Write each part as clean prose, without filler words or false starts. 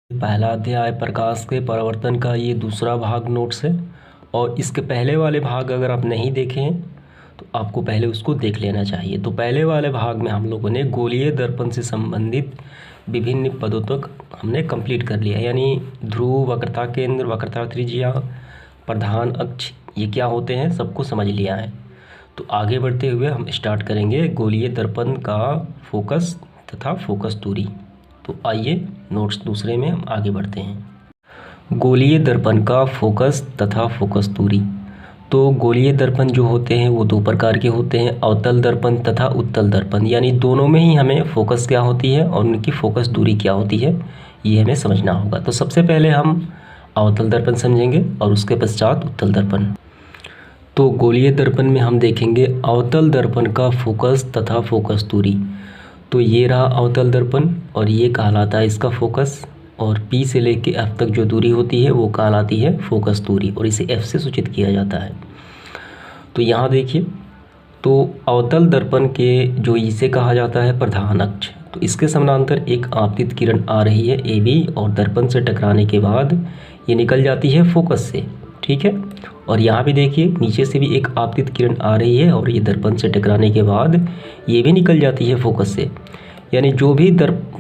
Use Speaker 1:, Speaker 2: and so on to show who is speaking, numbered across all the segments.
Speaker 1: पहला अध्याय प्रकाश के परावर्तन का ये दूसरा भाग नोट्स है। और इसके पहले वाले भाग अगर आप नहीं देखे हैं तो आपको पहले उसको देख लेना चाहिए। तो पहले वाले भाग में हम लोगों ने गोलीय दर्पण से संबंधित विभिन्न पदों तक हमने कंप्लीट कर लिया, यानी ध्रुव, वक्रता केंद्र, वक्रता त्रिज्या, प्रधान अक्ष, ये क्या होते हैं सबको समझ लिया है। तो आगे बढ़ते हुए हम स्टार्ट करेंगे गोलीय दर्पण का फोकस तथा फोकस दूरी। तो आइए नोट्स दूसरे में हम आगे बढ़ते हैं। गोलीय दर्पण का फोकस तथा फोकस दूरी। तो गोलीय दर्पण जो होते हैं वो दो प्रकार के होते हैं, अवतल दर्पण तथा उत्तल दर्पण, यानी दोनों में ही हमें फोकस क्या होती है और उनकी फोकस दूरी क्या होती है ये हमें समझना होगा। तो सबसे पहले हम अवतल दर्पण समझेंगे और उसके पश्चात उत्तल दर्पण। तो गोलीय दर्पण में हम देखेंगे अवतल दर्पण का फोकस तथा फोकस दूरी। तो ये रहा अवतल दर्पण और ये कहलाता है इसका फोकस, और P से लेके F तक जो दूरी होती है वो कहलाती है फोकस दूरी, और इसे F से सूचित किया जाता है। तो यहाँ देखिए, तो अवतल दर्पण के जो इसे कहा जाता है प्रधान अक्ष, तो इसके समानांतर एक आपतित किरण आ रही है AB, और दर्पण से टकराने के बाद ये निकल जाती है फोकस से, ठीक है। और यहाँ भी देखिए नीचे से भी एक आपतित किरण आ रही है और ये दर्पण से टकराने के बाद ये भी निकल जाती है फोकस से, यानी जो भी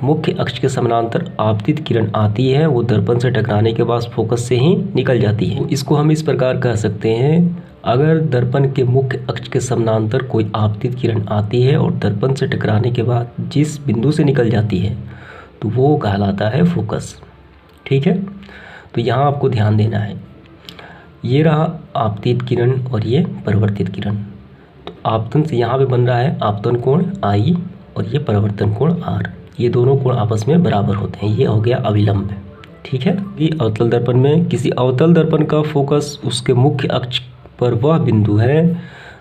Speaker 1: मुख्य अक्ष के समानांतर आपतित किरण आती है वो दर्पण से टकराने के बाद फोकस से ही निकल जाती है। इसको हम इस प्रकार कह सकते हैं, अगर दर्पण के मुख्य अक्ष के समानांतर कोई आपतित किरण आती है और दर्पण से टकराने के बाद जिस बिंदु से निकल जाती है तो वो कहलाता है फोकस, ठीक है। तो यहाँ आपको ध्यान देना है, ये रहा आपतित किरण और ये परिवर्तित किरण। तो आपतन से यहाँ पे बन रहा है आपतन कोण I और ये परिवर्तन कोण R, ये दोनों कोण आपस में बराबर होते हैं, ये हो गया अविलंब, ठीक है। ये अवतल दर्पण में किसी अवतल दर्पण का फोकस उसके मुख्य अक्ष पर वह बिंदु है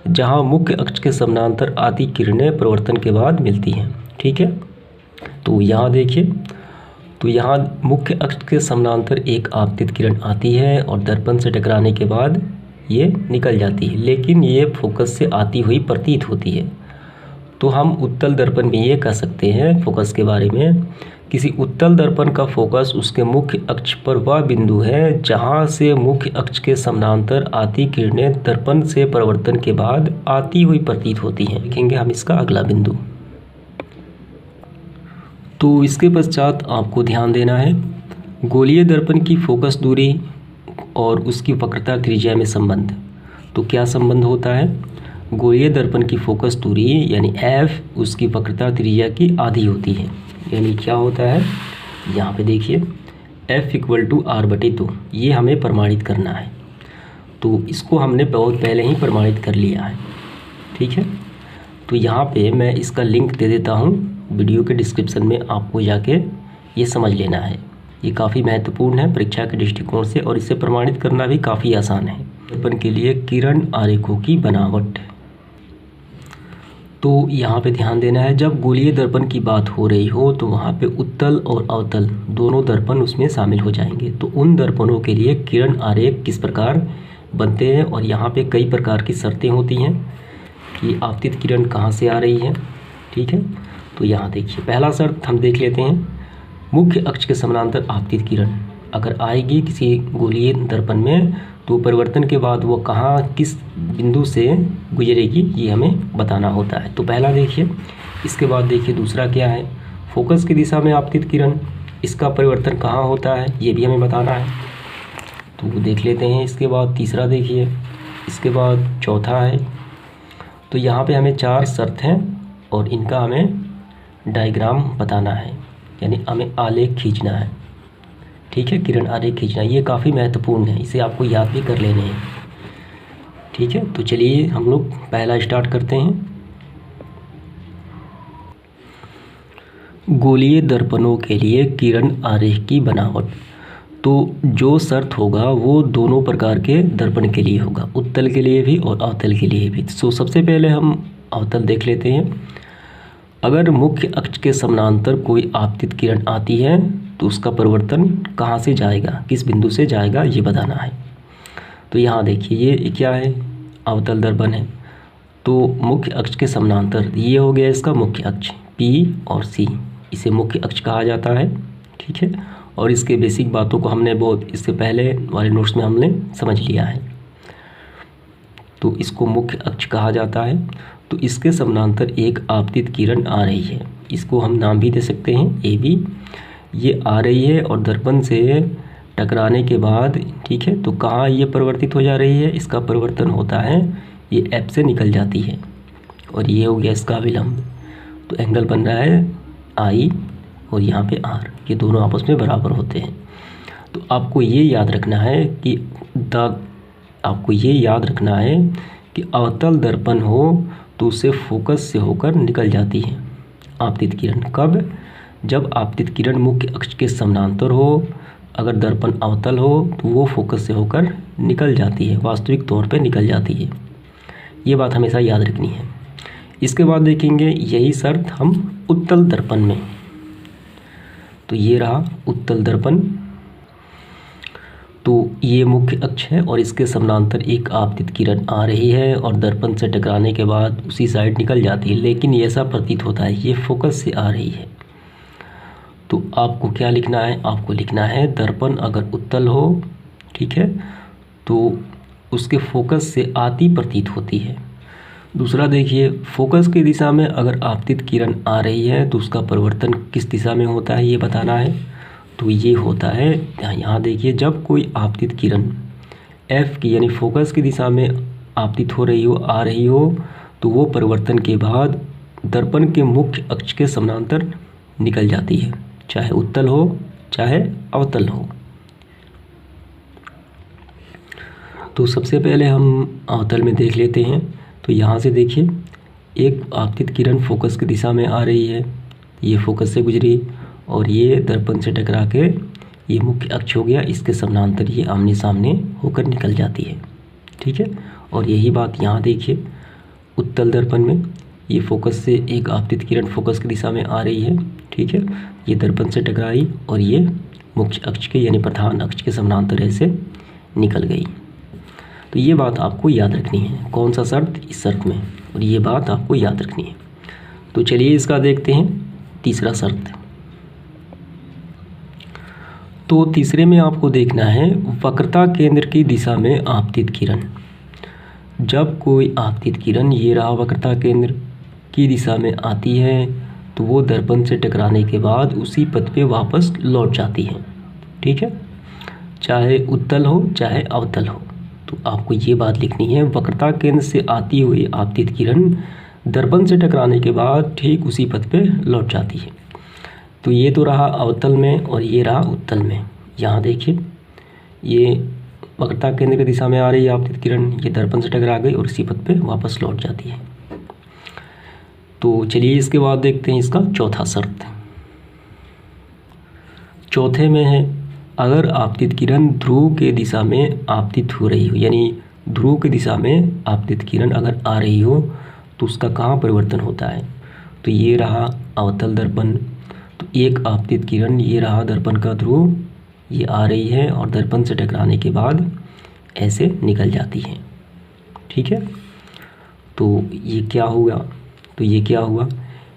Speaker 1: जहाँ मुख्य अक्ष के समानांतर आती किरणें परिवर्तन के बाद मिलती हैं, ठीक है। तो यहाँ देखिए, तो यहाँ मुख्य अक्ष के समानांतर एक आपतित किरण आती है और दर्पण से टकराने के बाद ये निकल जाती है, लेकिन ये फोकस से आती हुई प्रतीत होती है। तो हम उत्तल दर्पण में ये कह सकते हैं फोकस के बारे में, किसी उत्तल दर्पण का फोकस उसके मुख्य अक्ष पर वह बिंदु है जहाँ से मुख्य अक्ष के समानांतर आती किरणें दर्पण से परिवर्तन के बाद आती हुई प्रतीत होती हैं। देखेंगे हम इसका अगला बिंदु। तो इसके पश्चात आपको ध्यान देना है गोलीय दर्पण की फोकस दूरी और उसकी वक्रता त्रिज्या में संबंध। तो क्या संबंध होता है, गोलीय दर्पण की फोकस दूरी यानी F उसकी वक्रता त्रिज्या की आधी होती है, यानी क्या होता है यहाँ पे देखिए F = R/2, ये हमें प्रमाणित करना है। तो इसको हमने बहुत पहले ही प्रमाणित कर लिया है, ठीक है। तो यहाँ पे मैं इसका लिंक दे देता हूँ वीडियो के डिस्क्रिप्शन में, आपको जाके ये समझ लेना है। ये काफ़ी महत्वपूर्ण है परीक्षा के दृष्टिकोण से और इसे प्रमाणित करना भी काफ़ी आसान है। दर्पण के लिए किरण आरेखों की बनावट। तो यहाँ पे ध्यान देना है, जब गोलीय दर्पण की बात हो रही हो तो वहाँ पे उत्तल और अवतल दोनों दर्पण उसमें शामिल हो जाएंगे। तो उन दर्पणों के लिए किरण आरेख किस प्रकार बनते हैं, और यहाँ पे कई प्रकार की शर्तें होती हैं कि आपतित किरण कहाँ से आ रही है, ठीक है। तो यहाँ देखिए पहला शर्त हम देख लेते हैं, मुख्य अक्ष के समानांतर आपतित किरण अगर आएगी किसी गोलीय दर्पण में तो परिवर्तन के बाद वो कहाँ किस बिंदु से गुजरेगी ये हमें बताना होता है। तो पहला देखिए, इसके बाद देखिए दूसरा क्या है, फोकस की दिशा में आपतित किरण, इसका परिवर्तन कहाँ होता है ये भी हमें बताना है, तो वो देख लेते हैं। इसके बाद तीसरा देखिए, इसके बाद चौथा है। तो यहाँ पे हमें 4 शर्त हैं और इनका हमें डायग्राम बताना है, यानी हमें आलेख खींचना है, ठीक है। किरण आरेख खींचना ये काफ़ी महत्वपूर्ण है, इसे आपको याद भी कर लेने हैं, ठीक है। तो चलिए हम लोग पहला स्टार्ट करते हैं। गोलीय दर्पणों के लिए किरण आरेख की बनावट। तो जो शर्त होगा वो दोनों प्रकार के दर्पण के लिए होगा, उत्तल के लिए भी और अवतल के लिए भी। तो सबसे पहले हम अवतल देख लेते हैं। अगर मुख्य अक्ष के समानांतर कोई आपतित किरण आती है तो उसका परिवर्तन कहाँ से जाएगा, किस बिंदु से जाएगा ये बताना है। तो यहाँ देखिए ये क्या है, अवतल दर्पण है। तो मुख्य अक्ष के समानांतर ये हो गया इसका मुख्य अक्ष P और C, इसे मुख्य अक्ष कहा जाता है, ठीक है। और इसके बेसिक बातों को हमने बहुत इससे पहले वाले नोट्स में हमने समझ लिया है। तो इसको मुख्य अक्ष कहा जाता है। तो इसके समानांतर एक आपतित किरण आ रही है, इसको हम नाम भी दे सकते हैं AB। ये आ रही है और दर्पण से टकराने के बाद, ठीक है, तो कहाँ ये परिवर्तित हो जा रही है, इसका परिवर्तन होता है, ये F से निकल जाती है और ये हो गया इसका विलंब। तो एंगल बन रहा है I और यहाँ पे R, ये दोनों आपस में बराबर होते हैं। तो आपको ये याद रखना है कि अवतल दर्पण हो तो उससे फोकस से होकर निकल जाती है आपतित किरण। कब? जब आपतित किरण मुख्य अक्ष के समानांतर हो, अगर दर्पण अवतल हो तो वो फोकस से होकर निकल जाती है, वास्तविक तौर पे निकल जाती है। ये बात हमेशा याद रखनी है। इसके बाद देखेंगे यही शर्त हम उत्तल दर्पण में। तो ये रहा उत्तल दर्पण। तो ये मुख्य अक्ष है और इसके समानांतर एक आपतित किरण आ रही है और दर्पण से टकराने के बाद उसी साइड निकल जाती है, लेकिन ये ऐसा प्रतीत होता है ये फोकस से आ रही है। तो आपको क्या लिखना है? आपको लिखना है दर्पण अगर उत्तल हो, ठीक है, तो उसके फोकस से आती प्रतीत होती है। दूसरा देखिए, फोकस की दिशा में अगर आपतित किरण आ रही है तो उसका परिवर्तन किस दिशा में होता है ये बताना है। तो ये होता है, यहाँ देखिए, जब कोई आपतित किरण F की यानी फोकस की दिशा में आपतित हो रही हो, आ रही हो, तो वो परिवर्तन के बाद दर्पण के मुख्य अक्ष के समानांतर निकल जाती है, चाहे उत्तल हो चाहे अवतल हो। तो सबसे पहले हम अवतल में देख लेते हैं। तो यहाँ से देखिए, एक आपतित किरण फोकस की दिशा में आ रही है, ये फोकस से गुजरी और ये दर्पण से टकरा के ये मुख्य अक्ष हो गया, इसके समानांतर ये आमने सामने होकर निकल जाती है, ठीक है। और यही बात यहाँ देखिए, उत्तल दर्पण में ये फोकस से एक आपतित किरण फोकस की दिशा में आ रही है, ठीक है, ये दर्पण से टकराई और ये मुख्य अक्ष के यानी प्रधान अक्ष के समानांतर ऐसे निकल गई। तो ये बात आपको याद रखनी है। कौन सा शर्त? इस शर्त में, और ये बात आपको याद रखनी है। तो चलिए इसका देखते हैं तीसरा शर्त। तो तीसरे में आपको देखना है वक्रता केंद्र की दिशा में आपतित किरण। जब कोई आपतित किरण, ये रहा वक्रता केंद्र की दिशा में आती है, तो वो दर्पण से टकराने के बाद उसी पथ पे वापस लौट जाती है, ठीक है, चाहे उत्तल हो चाहे अवतल हो। तो आपको ये बात लिखनी है, वक्रता केंद्र से आती हुई आपतित किरण दर्पण से टकराने के बाद ठीक उसी पथ पे लौट जाती है। तो ये तो रहा अवतल में और ये रहा उत्तल में। यहाँ देखिए, ये वक्रता केंद्र की दिशा में आ रही है आपतित किरण, ये दर्पण से टकरा गई और इसी पथ पे वापस लौट जाती है। तो चलिए इसके बाद देखते हैं इसका चौथा शर्त। चौथे में है, अगर आपतित किरण ध्रुव के दिशा में आपतित हो रही हो, यानी ध्रुव की दिशा में आपतित किरण अगर आ रही हो तो उसका कहाँ परिवर्तन होता है? तो ये रहा अवतल दर्पण। तो एक आपतित किरण, ये रहा दर्पण का ध्रुव, ये आ रही है और दर्पण से टकराने के बाद ऐसे निकल जाती है, ठीक है। तो ये क्या होगा? तो ये क्या हुआ?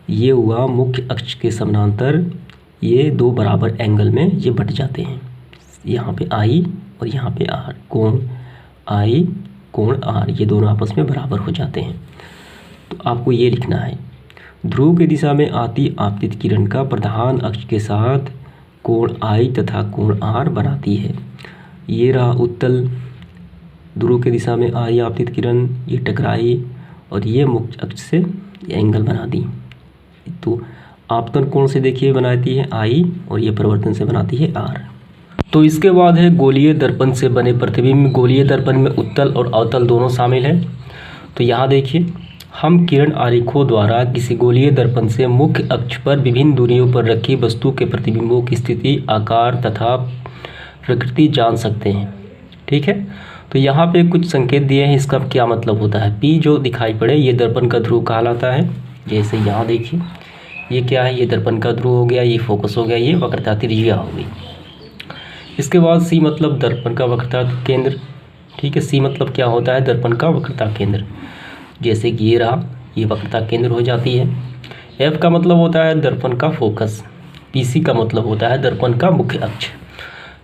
Speaker 1: ये हुआ मुख्य अक्ष के समानांतर ये दो बराबर एंगल में ये बट जाते हैं, यहाँ पे I और यहाँ पे R, कोण I कोण R, ये दोनों आपस में बराबर हो जाते हैं। तो आपको ये लिखना है, ध्रुव की दिशा में आती आपतित किरण का प्रधान अक्ष के साथ कोण I तथा कोण R बनाती है। ये रहा उत्तल, ध्रुव की दिशा में आई आपतित किरण, ये टकराई और ये मुख्य अक्ष से ये एंगल बना दी। तो आपतन कोण से देखिए बनाती है I और ये परिवर्तन से बनाती है R। तो इसके बाद है गोलीय दर्पण से बने प्रतिबिंब। गोलीय दर्पण में उत्तल और अवतल दोनों शामिल हैं। तो यहाँ देखिए, हम किरण आरेखों द्वारा किसी गोलीय दर्पण से मुख्य अक्ष पर विभिन्न दूरियों पर रखी वस्तु के प्रतिबिंबों की स्थिति, आकार तथा प्रकृति जान सकते हैं, ठीक है। तो यहाँ पे कुछ संकेत दिए हैं, इसका क्या मतलब होता है। P जो दिखाई पड़े ये दर्पण का ध्रुव कहलाता है। जैसे यहाँ देखिए, ये क्या है, ये दर्पण का ध्रुव हो गया, ये फोकस हो गया, ये वक्रता त्रिज्या हो गई। इसके बाद C मतलब दर्पण का वक्रता केंद्र, ठीक है। C मतलब क्या होता है? दर्पण का वक्रता केंद्र। जैसे कि ये रहा, ये वक्रता केंद्र हो जाती है। F का मतलब होता है दर्पण का फोकस, PC का मतलब होता है दर्पण का मुख्य अक्ष।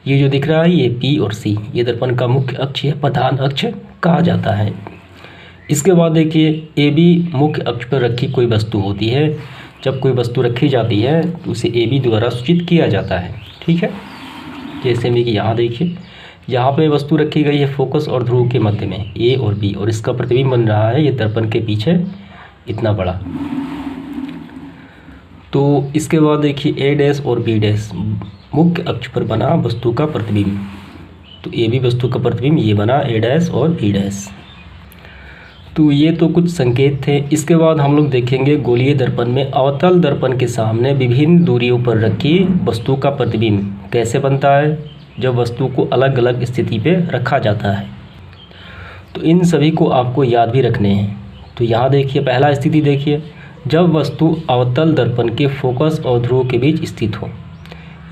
Speaker 1: ये जो दिख रहा है ये P और C, ये दर्पण का मुख्य अक्ष या प्रधान अक्ष कहा जाता है। इसके बाद देखिए AB मुख्य अक्ष पर रखी कोई वस्तु होती है। जब कोई वस्तु रखी जाती है तो उसे AB द्वारा सूचित किया जाता है, ठीक है। जैसे में कि यहाँ देखिए, यहाँ पे वस्तु रखी गई है फोकस और ध्रुव के मध्य में A और B, और इसका प्रतिबिंब बन रहा है ये दर्पण के पीछे इतना बड़ा। तो इसके बाद देखिए A' और B' मुख्य अक्ष पर बना वस्तु का प्रतिबिंब। तो AB वस्तु का प्रतिबिंब ये बना A' और B'। तो ये तो कुछ संकेत थे। इसके बाद हम लोग देखेंगे गोलीय दर्पण में अवतल दर्पण के सामने विभिन्न दूरियों पर रखी वस्तु का प्रतिबिंब कैसे बनता है, जब वस्तु को अलग अलग स्थिति पे रखा जाता है। तो इन सभी को आपको याद भी रखने हैं। तो यहाँ देखिए पहला स्थिति देखिए, जब वस्तु अवतल दर्पण के फोकस और ध्रुव के बीच स्थित हो।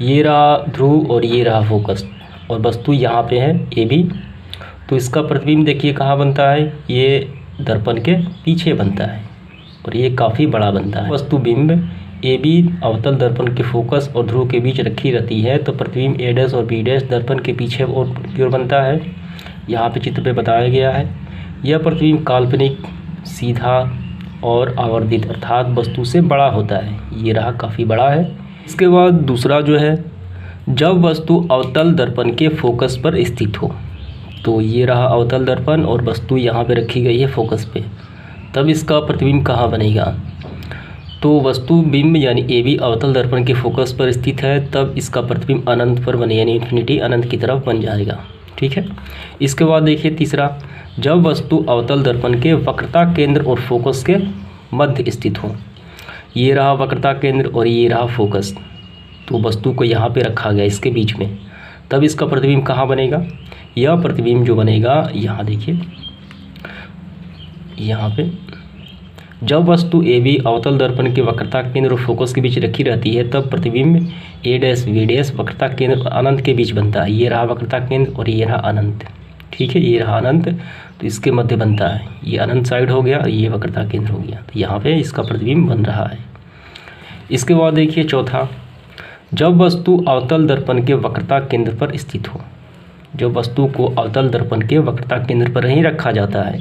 Speaker 1: ये रहा ध्रुव और ये रहा फोकस, और वस्तु यहाँ पे है AB। तो इसका प्रतिबिंब देखिए कहाँ बनता है, ये दर्पण के पीछे बनता है और ये काफ़ी बड़ा बनता है। वस्तु बिंब AB अवतल दर्पण के फोकस और ध्रुव के बीच रखी रहती है तो प्रतिबिंब A' और B' दर्पण के पीछे और की ओर बनता है। यहाँ पे चित्र पे बताया गया है। यह प्रतिबिंब काल्पनिक, सीधा और आवर्धित अर्थात वस्तु से बड़ा होता है। ये रहा काफ़ी बड़ा है। इसके बाद दूसरा जो है, जब वस्तु अवतल दर्पण के फोकस पर स्थित हो। तो ये रहा अवतल दर्पण और वस्तु यहाँ पे रखी गई है फोकस पे, तब इसका प्रतिबिंब कहाँ बनेगा। तो वस्तु बिंब यानी AB अवतल दर्पण के फोकस पर स्थित है, तब इसका प्रतिबिंब अनंत पर बने यानी इन्फिनिटी, अनंत की तरफ बन जाएगा, ठीक है। इसके बाद देखिए तीसरा, जब वस्तु अवतल दर्पण के वक्रता केंद्र और फोकस के मध्य स्थित हो। ये रहा वक्रता केंद्र और ये रहा फोकस, तो वस्तु को यहाँ पे रखा गया इसके बीच में, तब इसका प्रतिबिंब कहाँ बनेगा। यह प्रतिबिंब जो बनेगा यहाँ देखिए, यहाँ पे जब वस्तु AB अवतल दर्पण के वक्रता केंद्र और फोकस के बीच रखी रहती है तब प्रतिबिंब A' B' वक्रता केंद्र और अनंत के बीच बनता है। ये रहा वक्रता केंद्र और ये रहा अनंत, ठीक है। ये रहा अनंत, तो इसके मध्य बनता है। ये अनंत साइड हो गया और ये वक्रता केंद्र हो गया, तो यहाँ पे इसका प्रतिबिंब बन रहा है। इसके बाद देखिए चौथा, जब वस्तु अवतल दर्पण के वक्रता केंद्र पर स्थित हो। जब वस्तु को अवतल दर्पण के वक्रता केंद्र पर ही रखा जाता है,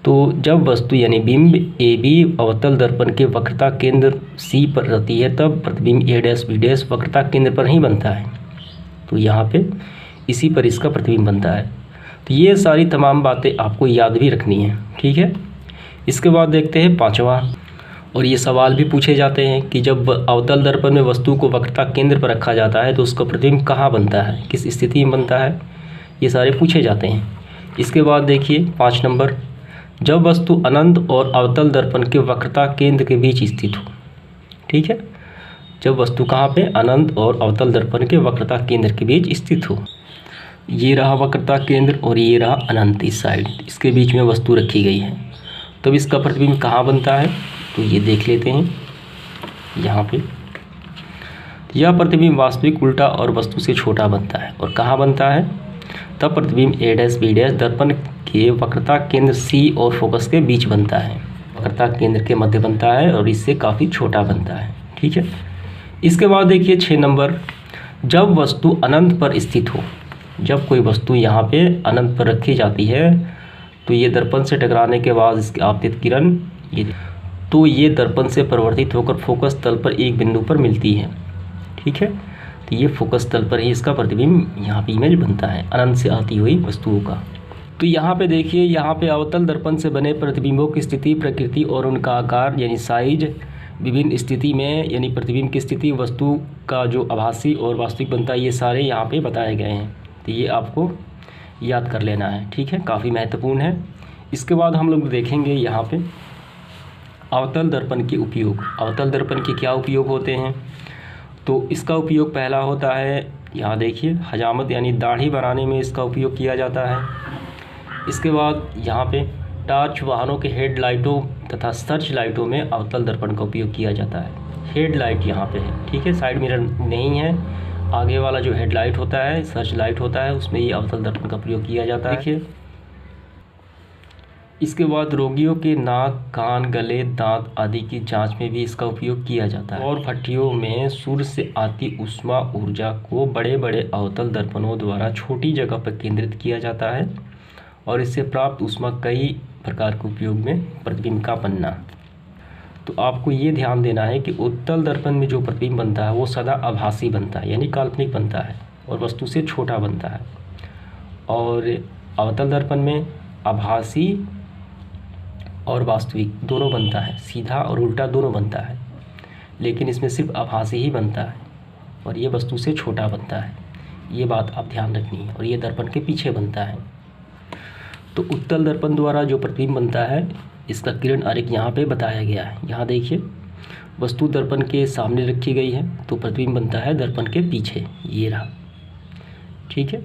Speaker 1: तो जब वस्तु यानी बिंब AB अवतल दर्पण के वक्रता केंद्र C पर रहती है तब प्रतिबिंब A' B' वक्रता केंद्र पर ही बनता है। तो यहाँ पे इसी पर इसका प्रतिबिंब बनता है। तो ये सारी तमाम बातें आपको याद भी रखनी है, ठीक है। इसके बाद देखते हैं पांचवा, और ये सवाल भी पूछे जाते हैं कि जब अवतल दर्पण में वस्तु को वक्रता केंद्र पर रखा जाता है तो उसका प्रतिबिंब कहाँ बनता है, किस स्थिति में बनता है, ये सारे पूछे जाते हैं। इसके बाद देखिए 5 नंबर, जब वस्तु अनंत और अवतल दर्पण के वक्रता केंद्र के बीच स्थित हो, ठीक है। जब वस्तु कहाँ पे, अनंत और अवतल दर्पण के वक्रता केंद्र के बीच स्थित हो। ये रहा वक्रता केंद्र और ये रहा अनंत इस साइड, इसके बीच में वस्तु रखी गई है, तब इसका प्रतिबिंब कहाँ बनता है। तो ये देख लेते हैं यहाँ पे, यह प्रतिबिंब वास्तविक, उल्टा और वस्तु से छोटा बनता है। और कहाँ बनता है, तब प्रतिबिंब A' B' दर्पण के वक्रता केंद्र C और फोकस के बीच बनता है। वक्रता केंद्र के मध्य बनता है और इससे काफ़ी छोटा बनता है, ठीक है। इसके बाद देखिए 6 नंबर, जब वस्तु अनंत पर स्थित हो। जब कोई वस्तु यहाँ पे अनंत पर रखी जाती है तो ये दर्पण से टकराने के बाद इसकी आपतित किरण ये दर्पण से परिवर्तित होकर फोकस तल पर एक बिंदु पर मिलती है, ठीक है। तो ये फोकस तल पर ही इसका प्रतिबिंब यहाँ पे इमेज बनता है अनंत से आती हुई वस्तुओं का। तो यहाँ पे देखिए, यहाँ पे अवतल दर्पण से बने प्रतिबिंबों की स्थिति, प्रकृति और उनका आकार यानी साइज, विभिन्न स्थिति में यानी प्रतिबिंब की स्थिति, वस्तु का जो आभासी और वास्तविक बनता है, ये सारे यहाँ पे बताए गए हैं। तो ये आपको याद कर लेना है, ठीक है, काफ़ी महत्वपूर्ण है। इसके बाद हम लोग देखेंगे यहाँ पे अवतल दर्पण के उपयोग। अवतल दर्पण के क्या उपयोग होते हैं, तो इसका उपयोग पहला होता है, यहाँ देखिए हजामत यानी दाढ़ी बनाने में इसका उपयोग किया जाता है। इसके बाद यहाँ पे टॉर्च, वाहनों के हेडलाइटों तथा सर्च लाइटों में अवतल दर्पण का उपयोग किया जाता है। हेडलाइट यहाँ पे है, ठीक है, साइड मिरर नहीं है, आगे वाला जो हेडलाइट होता है, सर्च लाइट होता है, उसमें ये अवतल दर्पण का प्रयोग किया जाता है। देखिए इसके बाद रोगियों के नाक, कान, गले, दांत आदि की जांच में भी इसका उपयोग किया जाता है। और भट्टियों में सूर्य से आती ऊष्मा ऊर्जा को बड़े बड़े अवतल दर्पणों द्वारा छोटी जगह पर केंद्रित किया जाता है और इससे प्राप्त ऊष्मा कई प्रकार के उपयोग में प्रतिबिंब का बनना। तो आपको ये ध्यान देना है कि उत्तल दर्पण में जो प्रतिबिंब बनता है वो सदा आभासी बनता है, यानी काल्पनिक बनता है और वस्तु से छोटा बनता है। और अवतल दर्पण में आभासी और वास्तविक दोनों बनता है, सीधा और उल्टा दोनों बनता है, लेकिन इसमें सिर्फ आभासी ही बनता है और ये वस्तु से छोटा बनता है। ये बात आप ध्यान रखनी है। और ये दर्पण के पीछे बनता है। तो उत्तल दर्पण द्वारा जो प्रतिबिंब बनता है इसका किरण आरेख यहाँ पे बताया गया है। यहाँ देखिए, वस्तु दर्पण के सामने रखी गई है तो प्रतिबिंब बनता है दर्पण के पीछे, ये रहा। ठीक है,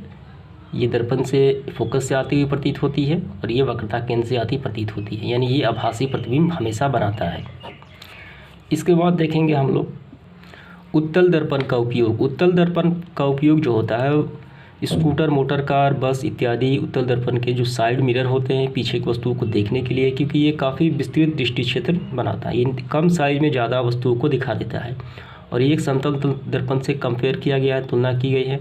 Speaker 1: ये दर्पण से फोकस से आती हुई प्रतीत होती है और ये वक्रता केंद्र से आती प्रतीत होती है, यानी ये आभासी प्रतिबिंब हमेशा बनाता है। इसके बाद देखेंगे हम लोग उत्तल दर्पण का उपयोग। उत्तल दर्पण का उपयोग जो होता है, स्कूटर, मोटर कार, बस इत्यादि उत्तल दर्पण के जो साइड मिरर होते हैं पीछे की वस्तुओं को देखने के लिए, क्योंकि ये काफ़ी विस्तृत दृष्टि क्षेत्र बनाता है। ये कम साइज में ज़्यादा वस्तुओं को दिखा देता है और ये एक समतल दर्पण से कंपेयर किया गया है, तुलना की गई है।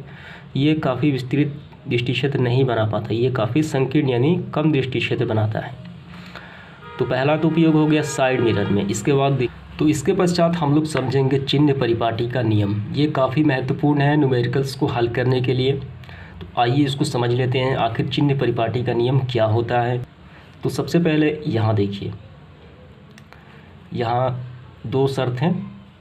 Speaker 1: ये काफ़ी विस्तृत दृष्टि क्षेत्र नहीं बना पाता, ये काफ़ी संकीर्ण यानी कम दृष्टि क्षेत्र बनाता है। तो पहला तो उपयोग हो गया साइड मिरर में। इसके बाद तो इसके पश्चात हम लोग समझेंगे चिन्ह परिपाटी का नियम। ये काफ़ी महत्वपूर्ण है न्यूमेरिकल्स को हल करने के लिए। तो आइए इसको समझ लेते हैं, आखिर चिन्ह परिपाटी का नियम क्या होता है। तो सबसे पहले यहाँ देखिए, यहाँ दो शर्त हैं।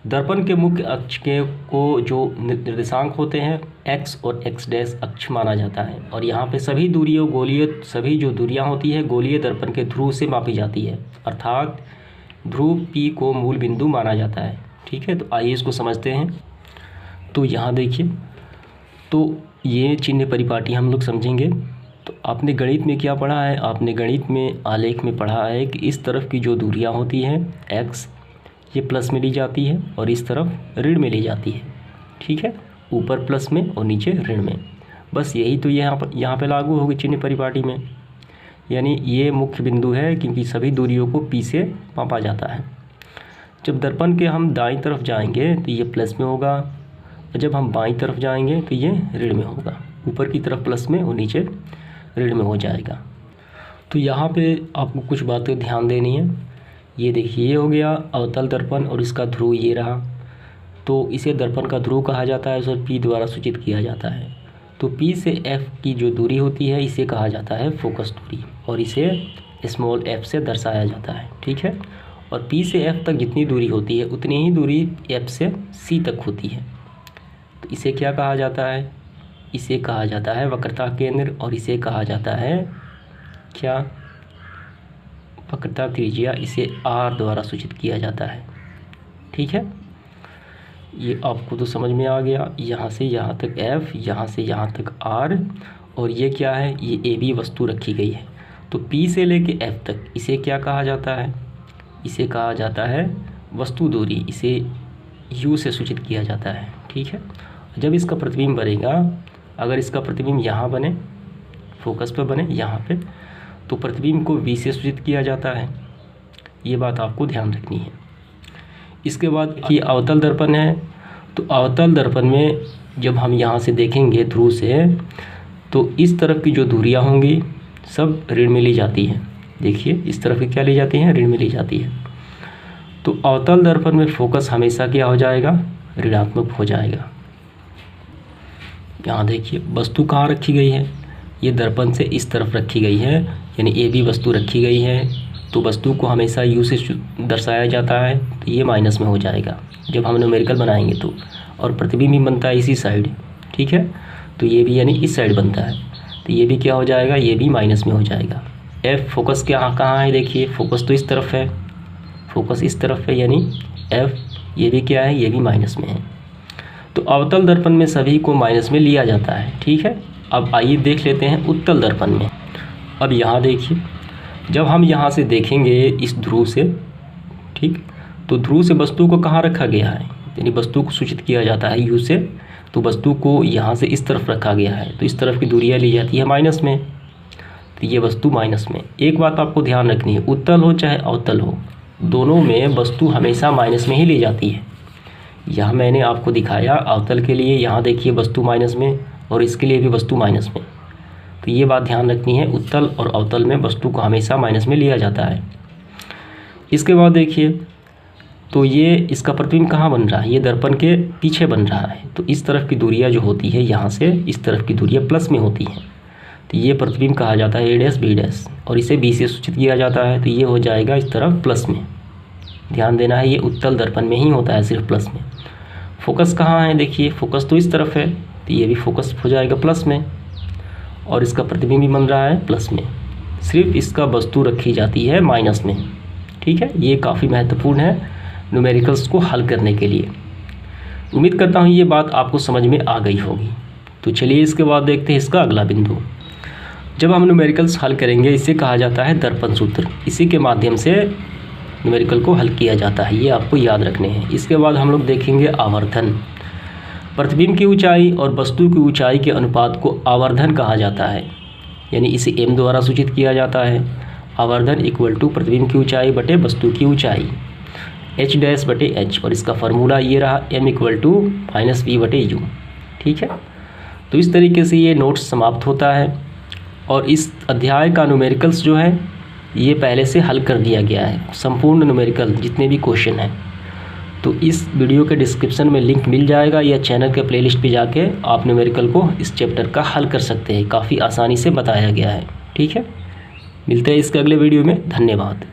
Speaker 1: दर्पण के मुख्य अक्ष के को जो निर्देशांक होते हैं x और x डैश अक्ष माना जाता है और यहाँ पे सभी दूरियों गोलीय सभी जो दूरियाँ होती है गोलीय दर्पण के ध्रुव से मापी जाती है, अर्थात ध्रुव P को मूल बिंदु माना जाता है। ठीक है, तो आइए इसको समझते हैं। तो यहाँ देखिए, तो ये चिन्ह परिपाटी हम लोग समझेंगे। तो आपने गणित में क्या पढ़ा है? आपने गणित में आलेख में पढ़ा है कि इस तरफ की जो दूरियाँ होती हैं x, ये प्लस में ली जाती है और इस तरफ ऋण में ली जाती है। ठीक है, ऊपर प्लस में और नीचे ऋण में। बस यही तो यहाँ पे लागू होगी चिन्ह परिपाटी में, यानी ये मुख्य बिंदु है क्योंकि सभी दूरियों को P से मापा जाता है। जब दर्पण के हम दाईं तरफ जाएंगे तो ये प्लस में होगा और जब हम बाईं तरफ जाएंगे तो ये ऋण में होगा। ऊपर की तरफ प्लस में और नीचे ऋण में हो जाएगा। तो यहाँ पे आपको कुछ बातें ध्यान देनी है। ये देखिए, ये हो गया अवतल दर्पण और इसका ध्रुव ये रहा। तो इसे दर्पण का ध्रुव कहा जाता है और P द्वारा सूचित किया जाता है। तो P से F की जो दूरी होती है इसे कहा जाता है फोकस दूरी और इसे स्मॉल f से दर्शाया जाता है। ठीक है, और P से F तक जितनी दूरी होती है उतनी ही दूरी F से C तक होती है। तो इसे क्या कहा जाता है? इसे कहा जाता है वक्रता केंद्र और इसे कहा जाता है क्या? वक्रता त्रिज्या। इसे R द्वारा सूचित किया जाता है। ठीक है, ये आपको तो समझ में आ गया। यहाँ से यहाँ तक F, यहाँ से यहाँ तक R और ये क्या है? ये AB वस्तु रखी गई है। तो P से लेके F तक इसे क्या कहा जाता है? इसे कहा जाता है वस्तु दूरी। इसे U से सूचित किया जाता है। ठीक है, जब इसका प्रतिबिंब बनेगा, अगर इसका प्रतिबिंब यहाँ बने, फोकस पे बने यहाँ पे, तो प्रतिबिंब को V से सूचित किया जाता है। ये बात आपको ध्यान रखनी है। इसके बाद ये अवतल दर्पण है। तो अवतल दर्पण में जब हम यहाँ से देखेंगे ध्रुव से, तो इस तरफ की जो दूरियाँ होंगी सब ऋण में ली जाती हैं। देखिए, इस तरफ की क्या ली जाती हैं? ऋण में ली जाती है। तो अवतल दर्पण में फोकस हमेशा क्या हो जाएगा? ऋणात्मक हो जाएगा। यहाँ देखिए, वस्तु कहाँ रखी गई है? ये दर्पण से इस तरफ रखी गई है, यानी AB वस्तु रखी गई है। तो वस्तु को हमेशा U से दर्शाया जाता है, तो ये माइनस में हो जाएगा जब हम न्यूमेरिकल बनाएंगे तो। और प्रतिबिंब भी बनता है इसी साइड। ठीक है, तो ये भी यानी इस साइड बनता है, तो ये भी क्या हो जाएगा? ये भी माइनस में हो जाएगा। F फोकस क्या कहाँ है? देखिए, फोकस तो इस तरफ है, फोकस इस तरफ है, यानी F ये भी क्या है? ये भी माइनस में है। तो अवतल दर्पण में सभी को माइनस में लिया जाता है। ठीक है, अब आइए देख लेते हैं उत्तल दर्पण में। अब यहाँ देखिए, जब हम यहाँ से देखेंगे इस ध्रुव से, ठीक, तो ध्रुव से वस्तु को कहाँ रखा गया है? यानी वस्तु को सूचित किया जाता है U से। तो वस्तु को यहाँ से इस तरफ रखा गया है, तो इस तरफ की दूरियाँ ली जाती है माइनस में। तो ये वस्तु माइनस में। एक बात आपको ध्यान रखनी है, उत्तल हो चाहे अवतल हो, दोनों में वस्तु हमेशा माइनस में ही ली जाती है। यह मैंने आपको दिखाया अवतल के लिए, यहाँ देखिए वस्तु माइनस में, और इसके लिए भी वस्तु माइनस में। तो ये बात ध्यान रखनी है, उत्तल और अवतल में वस्तु को हमेशा माइनस में लिया जाता है। इसके बाद देखिए, तो ये इसका प्रतिबिंब कहाँ बन रहा है, ये दर्पण के पीछे बन रहा है। तो इस तरफ की दूरियाँ जो होती है, यहाँ से इस तरफ की दूरियाँ प्लस में होती हैं। तो ये प्रतिबिंब कहा जाता है ए डैश बी डैश, और इसे बी से सूचित किया जाता है। तो ये हो जाएगा इस तरफ प्लस में। ध्यान देना है, ये उत्तल दर्पण में ही होता है, सिर्फ प्लस में। फोकस कहाँ है, देखिए फोकस तो इस तरफ है, तो ये भी फोकस हो जाएगा प्लस में, और इसका प्रतिबिंब भी बन रहा है प्लस में। सिर्फ इसका वस्तु रखी जाती है माइनस में। ठीक है, ये काफ़ी महत्वपूर्ण है न्यूमेरिकल्स को हल करने के लिए। उम्मीद करता हूँ ये बात आपको समझ में आ गई होगी। तो चलिए इसके बाद देखते हैं इसका अगला बिंदु। जब हम न्यूमेरिकल्स हल करेंगे, इसे कहा जाता है दर्पण सूत्र। इसी के माध्यम से न्यूमेरिकल को हल किया जाता है, ये आपको याद रखने हैं। इसके बाद हम लोग देखेंगे आवर्धन। प्रतिबिंब की ऊंचाई और वस्तु की ऊंचाई के अनुपात को आवर्धन कहा जाता है, यानी इसे m द्वारा सूचित किया जाता है। आवर्धन इक्वल टू प्रतिबिंब की ऊंचाई बटे वस्तु की ऊंचाई, h डैश बटे h, और इसका फार्मूला ये रहा m equal to minus v बटे u। ठीक है, तो इस तरीके से ये नोट्स समाप्त होता है, और इस अध्याय का न्यूमेरिकल्स जो है ये पहले से हल कर दिया गया है, संपूर्ण न्यूमेरिकल जितने भी क्वेश्चन हैं। तो इस वीडियो के डिस्क्रिप्शन में लिंक मिल जाएगा, या चैनल के प्लेलिस्ट पे जाके आप न्यूमेरिकल को इस चैप्टर का हल कर सकते हैं। काफ़ी आसानी से बताया गया है। ठीक है, मिलते हैं इसके अगले वीडियो में। धन्यवाद।